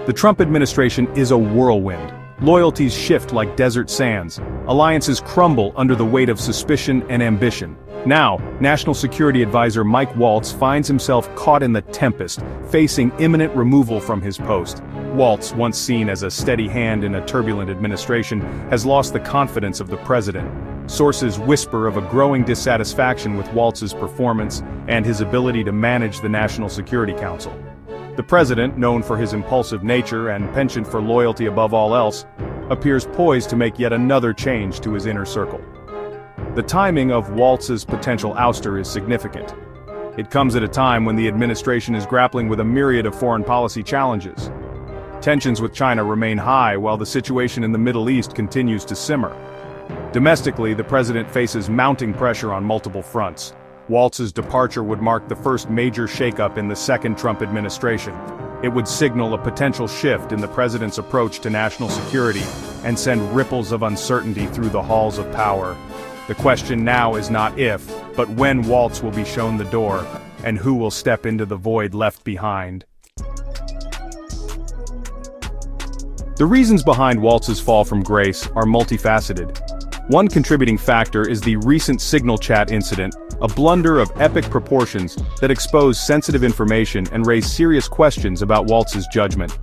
The Trump administration is a whirlwind. Loyalties shift like desert sands. Alliances crumble under the weight of suspicion and ambition. Now, National Security Advisor Mike Waltz finds himself caught in the tempest, facing imminent removal from his post. Waltz, once seen as a steady hand in a turbulent administration, has lost the confidence of the president. Sources whisper of a growing dissatisfaction with Waltz's performance and his ability to manage the National Security Council. The president, known for his impulsive nature and penchant for loyalty above all else, appears poised to make yet another change to his inner circle. The timing of Waltz's potential ouster is significant. It comes at a time when the administration is grappling with a myriad of foreign policy challenges. Tensions with China remain high while the situation in the Middle East continues to simmer. Domestically, the president faces mounting pressure on multiple fronts. Waltz's departure would mark the first major shakeup in the second Trump administration. It would signal a potential shift in the president's approach to national security and send ripples of uncertainty through the halls of power. The question now is not if, but when Waltz will be shown the door, and who will step into the void left behind. The reasons behind Waltz's fall from grace are multifaceted. One contributing factor is the recent Signal chat incident, a blunder of epic proportions that exposed sensitive information and raised serious questions about Waltz's judgment.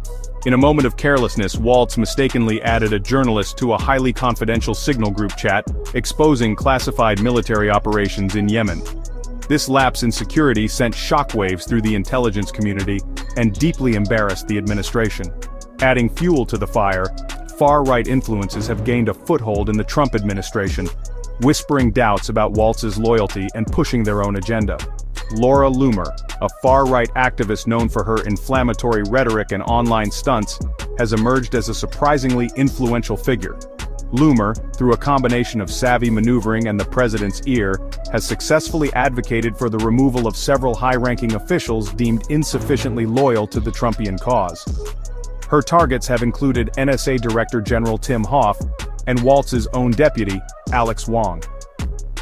In a moment of carelessness, Waltz mistakenly added a journalist to a highly confidential Signal group chat, exposing classified military operations in Yemen. This lapse in security sent shockwaves through the intelligence community and deeply embarrassed the administration. Adding fuel to the fire, far-right influences have gained a foothold in the Trump administration, whispering doubts about Waltz's loyalty and pushing their own agenda. Laura Loomer, a far-right activist known for her inflammatory rhetoric and online stunts, has emerged as a surprisingly influential figure. Loomer, through a combination of savvy maneuvering and the president's ear, has successfully advocated for the removal of several high-ranking officials deemed insufficiently loyal to the Trumpian cause. Her targets have included NSA Director General Tim Hoff and Waltz's own deputy, Alex Wong.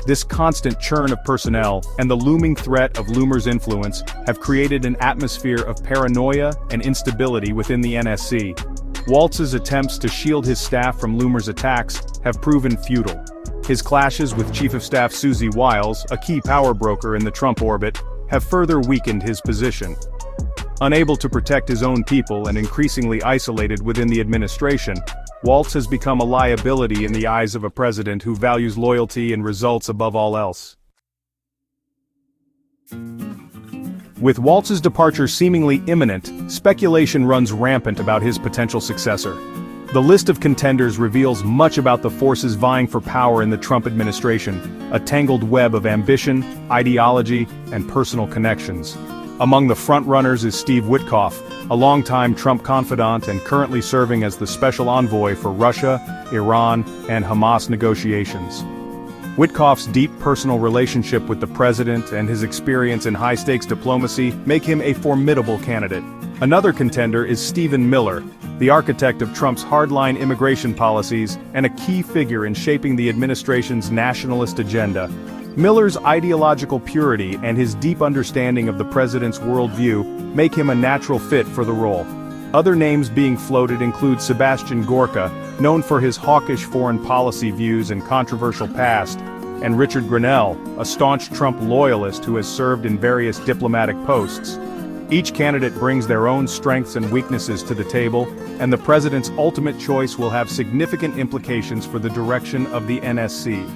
This constant churn of personnel and the looming threat of Loomer's influence have created an atmosphere of paranoia and instability within the NSC. Waltz's attempts to shield his staff from Loomer's attacks have proven futile. His clashes with Chief of Staff Susie Wiles, a key power broker in the Trump orbit, have further weakened his position. Unable to protect his own people and increasingly isolated within the administration, Waltz has become a liability in the eyes of a president who values loyalty and results above all else. With Waltz's departure seemingly imminent, speculation runs rampant about his potential successor. The list of contenders reveals much about the forces vying for power in the Trump administration, a tangled web of ambition, ideology, and personal connections. Among the front-runners is Steve Witkoff, a longtime Trump confidant and currently serving as the special envoy for Russia, Iran, and Hamas negotiations. Witkoff's deep personal relationship with the president and his experience in high-stakes diplomacy make him a formidable candidate. Another contender is Stephen Miller, the architect of Trump's hardline immigration policies and a key figure in shaping the administration's nationalist agenda. Miller's ideological purity and his deep understanding of the president's worldview make him a natural fit for the role. Other names being floated include Sebastian Gorka, known for his hawkish foreign policy views and controversial past, and Richard Grenell, a staunch Trump loyalist who has served in various diplomatic posts. Each candidate brings their own strengths and weaknesses to the table, and the president's ultimate choice will have significant implications for the direction of the NSC.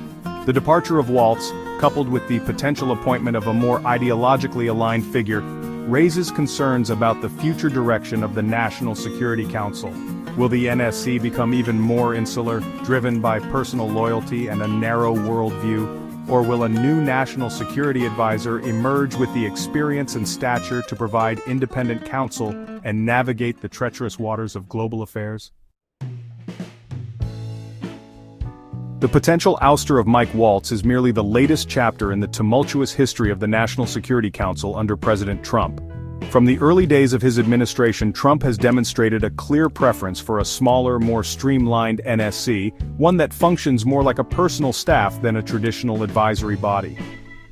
The departure of Waltz, coupled with the potential appointment of a more ideologically aligned figure, raises concerns about the future direction of the National Security Council. Will the NSC become even more insular, driven by personal loyalty and a narrow worldview? Or will a new national security advisor emerge with the experience and stature to provide independent counsel and navigate the treacherous waters of global affairs? The potential ouster of Mike Waltz is merely the latest chapter in the tumultuous history of the National Security Council under President Trump. From the early days of his administration, Trump has demonstrated a clear preference for a smaller, more streamlined NSC, one that functions more like a personal staff than a traditional advisory body.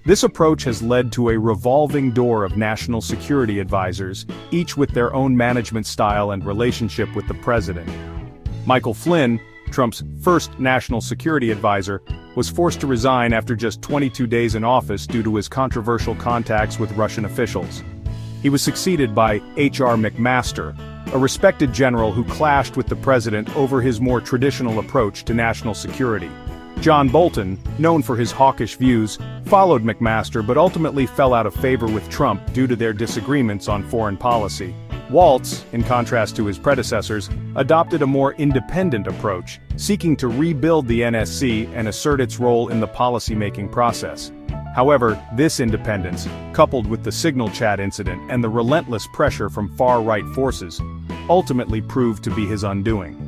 This approach has led to a revolving door of national security advisors, each with their own management style and relationship with the president. Michael Flynn, Trump's first national security advisor, was forced to resign after just 22 days in office due to his controversial contacts with Russian officials. He was succeeded by H.R. McMaster, a respected general who clashed with the president over his more traditional approach to national security. John Bolton, known for his hawkish views, followed McMaster but ultimately fell out of favor with Trump due to their disagreements on foreign policy. Waltz, in contrast to his predecessors, adopted a more independent approach, seeking to rebuild the NSC and assert its role in the policy-making process. However, this independence, coupled with the signal chat incident and the relentless pressure from far-right forces, ultimately proved to be his undoing.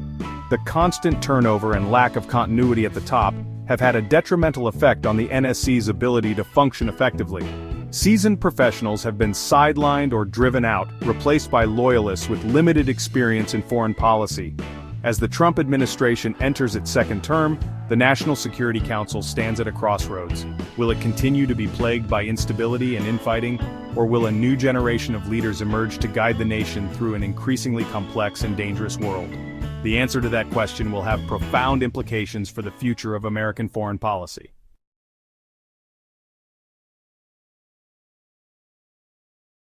The constant turnover and lack of continuity at the top have had a detrimental effect on the NSC's ability to function effectively. Seasoned professionals have been sidelined or driven out, replaced by loyalists with limited experience in foreign policy. As the Trump administration enters its second term, the National Security Council stands at a crossroads. Will it continue to be plagued by instability and infighting, or will a new generation of leaders emerge to guide the nation through an increasingly complex and dangerous world? The answer to that question will have profound implications for the future of American foreign policy.